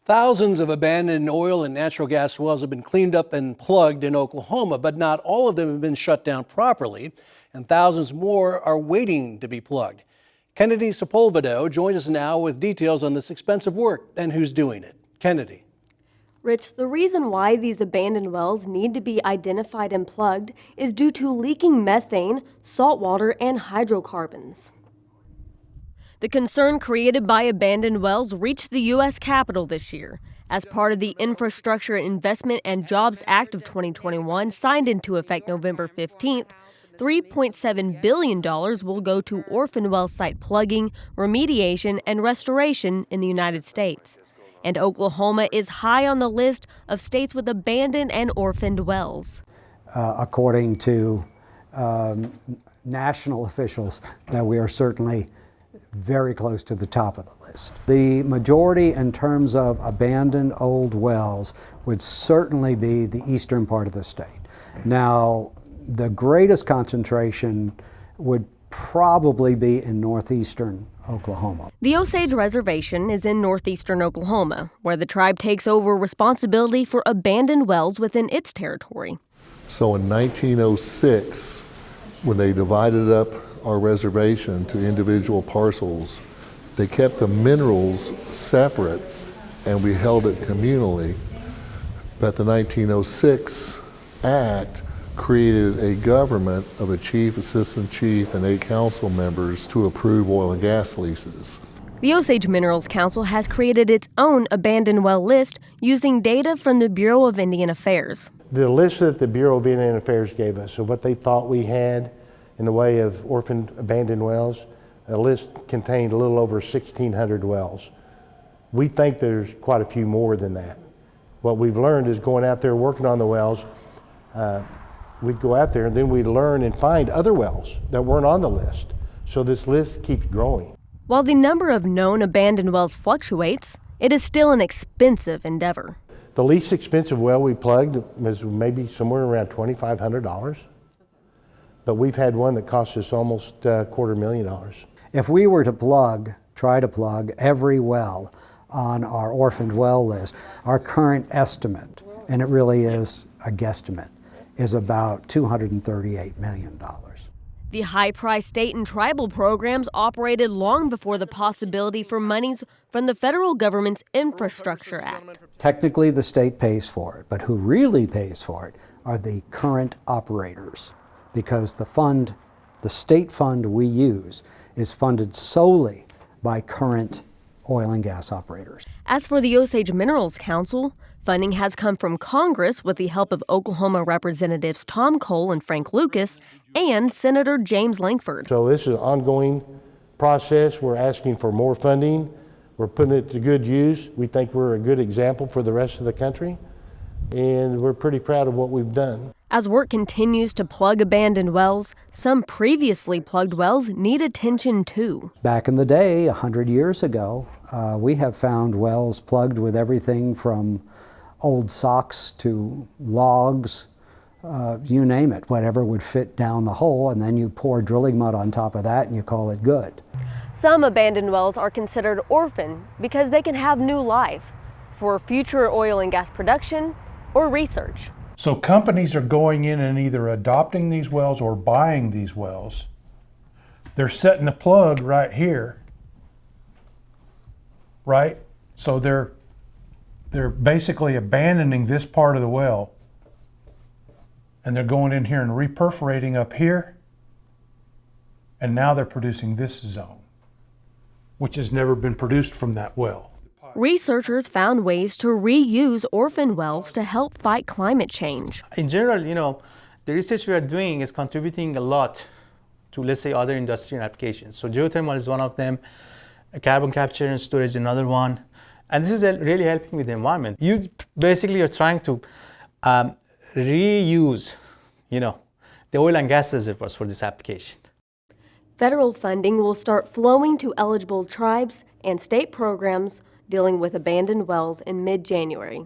Thousands of abandoned oil and natural gas wells have been cleaned up and plugged in Oklahoma, but not all of them have been shut down properly, and thousands more are waiting to be plugged. Kennedy Sepulvado joins us now with details on this expensive work and who's doing it. Kennedy. Rich, the reason why these abandoned wells need to be identified and plugged is due to leaking methane, salt water, and hydrocarbons. The concern created by abandoned wells reached the U.S. Capitol this year. As part of the Infrastructure Investment and Jobs Act of 2021, signed into effect November 15th, $3.7 billion will go to orphan well site plugging, remediation, and restoration in the United States. And Oklahoma is high on the list of states with abandoned and orphaned wells. According to national officials, that we are certainly very close to the top of the list. The majority in terms of abandoned old wells would certainly be the eastern part of the state. Now, the greatest concentration would probably be in northeastern Oklahoma. The Osage Reservation is in northeastern Oklahoma, where the tribe takes over responsibility for abandoned wells within its territory. So in 1906, when they divided up our reservation to individual parcels, they kept the minerals separate and we held it communally. But the 1906 Act created a government of a chief, assistant chief, and 8 council members to approve oil and gas leases. The Osage Minerals Council has created its own abandoned well list using data from the Bureau of Indian Affairs. The list that the Bureau of Indian Affairs gave us of what they thought we had in the way of orphaned abandoned wells, a list contained a little over 1,600 wells. We think there's quite a few more than that. What we've learned is going out there working on the wells, we'd go out there and then we'd learn and find other wells that weren't on the list. So this list keeps growing. While the number of known abandoned wells fluctuates, it is still an expensive endeavor. The least expensive well we plugged was maybe somewhere around $2,500. But we've had one that cost us almost $250,000. If we were to try to plug every well on our orphaned well list, our current estimate, and it really is a guesstimate, is about $238 million. The high-priced state and tribal programs operated long before the possibility for monies from the federal government's Infrastructure Act. Technically, the state pays for it, but who really pays for it are the current operators, because the state fund we use is funded solely by current oil and gas operators. As for the Osage Minerals Council, funding has come from Congress with the help of Oklahoma Representatives Tom Cole and Frank Lucas and Senator James Lankford. So this is an ongoing process. We're asking for more funding. We're putting it to good use. We think we're a good example for the rest of the country, and we're pretty proud of what we've done. As work continues to plug abandoned wells, some previously plugged wells need attention too. Back in the day, 100 years ago, we have found wells plugged with everything from old socks to logs, you name it, whatever would fit down the hole, and then you pour drilling mud on top of that and you call it good. Some abandoned wells are considered orphan because they can have new life for future oil and gas production or research. So companies are going in and either adopting these wells or buying these wells. They're setting the plug right here, right? So they're basically abandoning this part of the well, and they're going in here and reperforating up here, and now they're producing this zone, which has never been produced from that well. Researchers found ways to reuse orphan wells to help fight climate change. In general, the research we are doing is contributing a lot to, let's say, other industrial applications. So geothermal is one of them, carbon capture and storage another one. And this is really helping with the environment. You basically are trying to reuse, the oil and gas reservoirs for this application. Federal funding will start flowing to eligible tribes and state programs dealing with abandoned wells in mid-January.